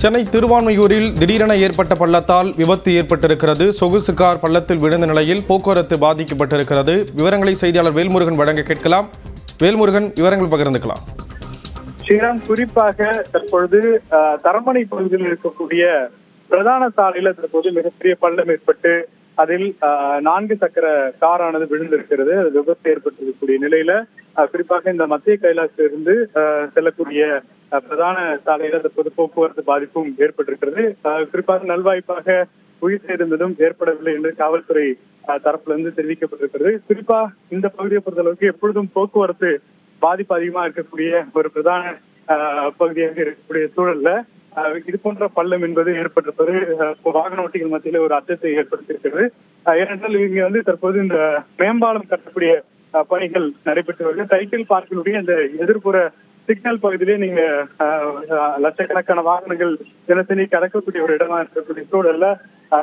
சென்னை திருவான்மியூரில் திடீரென ஏற்பட்ட பள்ளத்தால் விபத்து ஏற்பட்டிருக்கிறது. சொகுசு கார் பள்ளத்தில் விழுந்த நிலையில் போக்குவரத்து பாதிக்கப்பட்டிருக்கிறது. விவரங்களை செய்தியாளர் வேல்முருகன் வழங்க கேட்கலாம். வேல்முருகன், விவரங்கள் பகிர்ந்துக்கலாம். ஸ்ரீராம், குறிப்பாக தற்பொழுது தரமணை பகுதியில் இருக்கக்கூடிய பிரதான சாலையில தற்போது மிகப்பெரிய பள்ளம் ஏற்பட்டு அதில் 4 சக்கர காரானது விழுந்திருக்கிறது. அது விபத்து ஏற்பட்டிருக்கக்கூடிய நிலையில குறிப்பாக இந்த மத்திய கைலாசிலிருந்து செல்லக்கூடிய பிரதான சாலையில தற்போது போக்குவரத்து பாதிப்பும் ஏற்பட்டிருக்கிறது. குறிப்பாக நல்வாய்ப்பாக உயிர் சேதம் ஏற்படவில்லை என்று காவல்துறை தரப்புல இருந்து தெரிவிக்கப்பட்டிருக்கிறது. குறிப்பா இந்த பகுதியை பொறுத்தளவுக்கு எப்பொழுதும் போக்குவரத்து பாதிப்பு அதிகமா இருக்கக்கூடிய ஒரு பிரதான பகுதியாக இருக்கக்கூடிய சூழல்ல இது போன்ற பள்ளம் என்பது ஏற்பட்டிருப்பது வாகன ஓட்டிகள் மத்தியில ஒரு அச்சத்தை ஏற்படுத்தியிருக்கிறது. ஏனென்றால் இங்க தற்போது இந்த மேம்பாலம் கட்டக்கூடிய பணிகள் நடைபெற்று வருகிறது. டைட்டில் பார்க்கினுடைய இந்த எதிர்ப்புற சிக்னல் பகுதியிலே நீங்க லட்சக்கணக்கான வாகனங்கள் தினசரி கடக்கக்கூடிய ஒரு இடமா இருக்கக்கூடிய சூழல்ல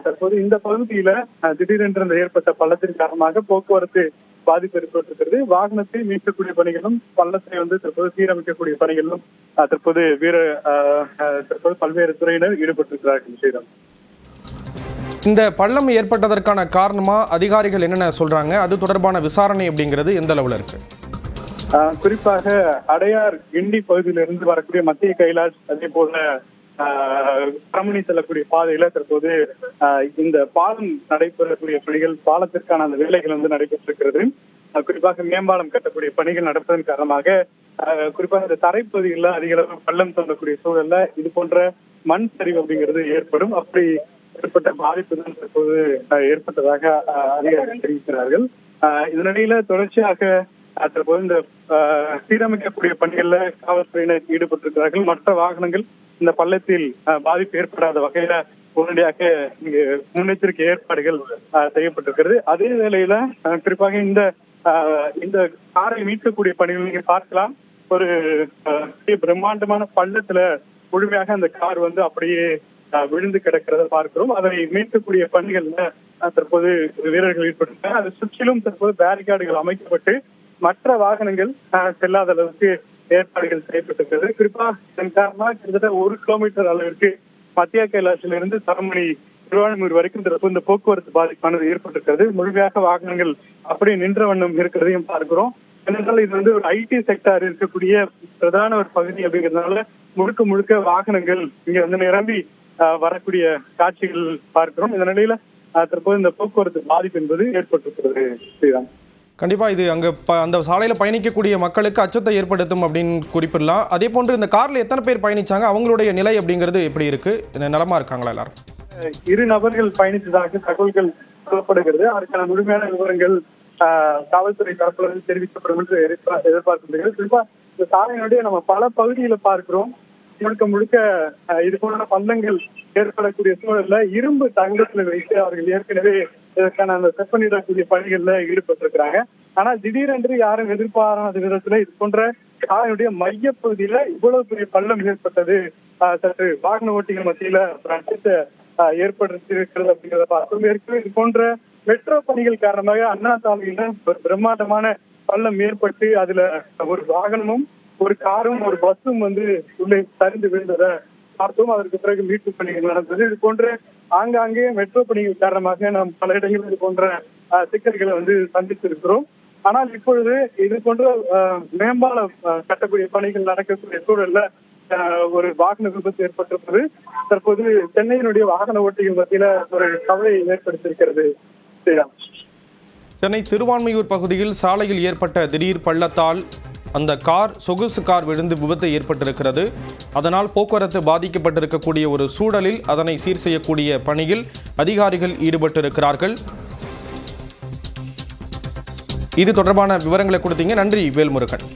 தற்போது இந்த பகுதியில திடீரென்று ஏற்பட்ட பள்ளத்தின் காரணமாக போக்குவரத்து பாதிப்பு ஏற்பட்டிருக்கிறது. வாகனத்தை மீட்கக்கூடிய பணிகளும் பள்ளத்தை தற்போது சீரமைக்கக்கூடிய பணிகளிலும் தற்போது பல்வேறு துறையினர் ஈடுபட்டிருக்கிறார்கள். ஸ்ரீராம், இந்த பள்ளம் ஏற்பட்டதற்கான காரணமா அதிகாரிகள் என்னென்ன சொல்றாங்க? அது தொடர்பான விசாரணை அப்படிங்கிறது எந்த அளவுல இருக்கு? குறிப்பாக அடையார் கிண்டி பகுதியிலிருந்து வரக்கூடிய மத்திய கைலாஷ், அதே போல தரமணி செல்லக்கூடிய பாதையில தற்போது இந்த பாலம் நடைபெறக்கூடிய பணிகள், பாலத்திற்கான அந்த வேலைகள் நடைபெற்றிருக்கிறது. குறிப்பாக மேம்பாலம் கட்டக்கூடிய பணிகள் நடப்பதன் காரணமாக குறிப்பாக இந்த தரைப்பகுதிகளில் அதிக அளவு பள்ளம் தோன்றக்கூடிய சூழல்ல இது போன்ற மண் சரிவு அப்படிங்கிறது ஏற்படும். அப்படி ஏற்பட்ட பாதிப்பு தான் தற்போது ஏற்பட்டதாக அதிகாரிகள் தெரிவிக்கிறார்கள். இதனிடையில தொடர்ச்சியாக தற்போது இந்த சீரமைக்கக்கூடிய பணிகள்ல காவல்துறையினர் ஈடுபட்டிருக்கிறார்கள். மற்ற வாகனங்கள் இந்த பள்ளத்தில் பாதிப்பு ஏற்படாத வகையில உடனடியாக இங்கு முன்னெச்சரிக்கை ஏற்பாடுகள் செய்யப்பட்டிருக்கிறது. அதே வேளையில குறிப்பாக இந்த காரை மீட்கக்கூடிய பணிகள் நீங்க பார்க்கலாம். ஒரு பிரம்மாண்டமான பள்ளத்துல முழுமையாக அந்த கார் அப்படியே விழுந்து கிடக்கிறத பார்க்கிறோம். அதை மீட்கக்கூடிய பணிகள்ல தற்போது வீரர்கள் ஈடுபட்டிருக்காங்க. அதை சுற்றிலும் தற்போது பேரிகார்டுகள் அமைக்கப்பட்டு மற்ற வாகனங்கள் செல்லாத அளவுக்கு ஏற்பாடுகள் செய்யப்பட்டிருக்கிறது. குறிப்பா இதன் காரணமாக கிட்டத்தட்ட 1 கிலோமீட்டர் அளவிற்கு மத்திய கைலாசிலிருந்து தரமணி திருவான்மியூர் வரைக்கும் இந்த போக்குவரத்து பாதிப்பானது ஏற்பட்டிருக்கிறது. முழுமையாக வாகனங்கள் அப்படியே நின்ற வண்ணம் இருக்கிறதையும் பார்க்கிறோம். ஏனென்றால் இது ஒரு ஐடி செக்டார் இருக்கக்கூடிய பிரதான ஒரு பகுதி அப்படிங்கிறதுனால முழுக்க வாகனங்கள் இங்க நிரம்பி வரக்கூடிய காட்சிகள் பார்க்கிறோம். இந்த நிலையில தற்போது இந்த போக்குவரத்து பாதிப்பு என்பது ஏற்பட்டிருக்கிறது. ஸ்ரீராம், கண்டிப்பா இது அந்த சாலையில பயணிக்கக்கூடிய மக்களுக்கு அச்சத்தை ஏற்படுத்தும் அப்படின்னு குறிப்பிடலாம். அதே போன்று இந்த கார்ல எத்தனை பேர் பயணிச்சாங்க? அவங்களுடைய நிலை அப்படிங்கிறது எப்படி இருக்கு? நலமா இருக்காங்களா எல்லாரும்? 2 நபர்கள் பயணித்ததாக தகவல்கள் சொல்லப்படுகிறது. அதற்கான முழுமையான விவரங்கள் காவல்துறை தரப்புல தெரிவிக்கப்படும் என்று எதிர்பார்க்கப்படுகிறது. குறிப்பா இந்த சாலையினுடைய நம்ம பல பகுதிகளை பார்க்கிறோம். முழுக்க இது போன்ற பள்ளங்கள் ஏற்படக்கூடிய சூழல்ல இரும்பு தங்கத்துல வைத்து அவர்கள் ஏற்கனவே இதற்கான அந்த செப்பனிடக்கூடிய பணிகள்ல ஈடுபட்டிருக்கிறாங்க. ஆனா திடீரென்று யாரும் எதிர்பாராத விதத்துல இது போன்ற சாலையுடைய மைய பகுதியில இவ்வளவு பெரிய பள்ளம் ஏற்பட்டது சற்று வாகன ஓட்டிகள் மத்தியில அச்சத்தை ஏற்படுத்தியிருக்கிறது அப்படிங்கிறத பார்த்தோம். ஏற்கனவே இது போன்ற மெட்ரோ பணிகள் காரணமாக அண்ணா சாலையில ஒரு பிரம்மாண்டமான பள்ளம் ஏற்பட்டு அதுல ஒரு வாகனமும் ஒரு காரும் ஒரு பஸ்ஸும் உள்ளே சரிந்து விழுந்ததை பார்த்தோம். அதற்கு பிறகு மீட்பு பணிகள் நடந்தது. இது போன்ற ஆங்காங்கே மெட்ரோ பணிகள் காரணமாக நாம் பல இடங்களில் இது போன்ற சிக்கல்களை சந்தித்திருக்கிறோம். ஆனால் இப்பொழுது இது போன்ற மேம்பாலம் கட்டக்கூடிய பணிகள் நடக்கக்கூடிய சூழல்ல ஒரு வாகன விபத்து ஏற்பட்டிருப்பது தற்போது சென்னையினுடைய வாகன ஓட்டிகள் மத்தியில ஒரு கவலையை ஏற்படுத்தியிருக்கிறது. சென்னை திருவான்மியூர் பகுதியில் சாலையில் ஏற்பட்ட திடீர் பள்ளத்தால் அந்த சொகுசு கார் விழுந்து விபத்து ஏற்பட்டிருக்கிறது. அதனால் போக்குவரத்து பாதிக்கப்பட்டிருக்கக்கூடிய ஒரு சூழலில் அதனை சீர் செய்யக்கூடிய பணியில் அதிகாரிகள் ஈடுபட்டிருக்கிறார்கள். இது தொடர்பான விவரங்களை கொடுத்தீங்க. நன்றி வேல்முருகன்.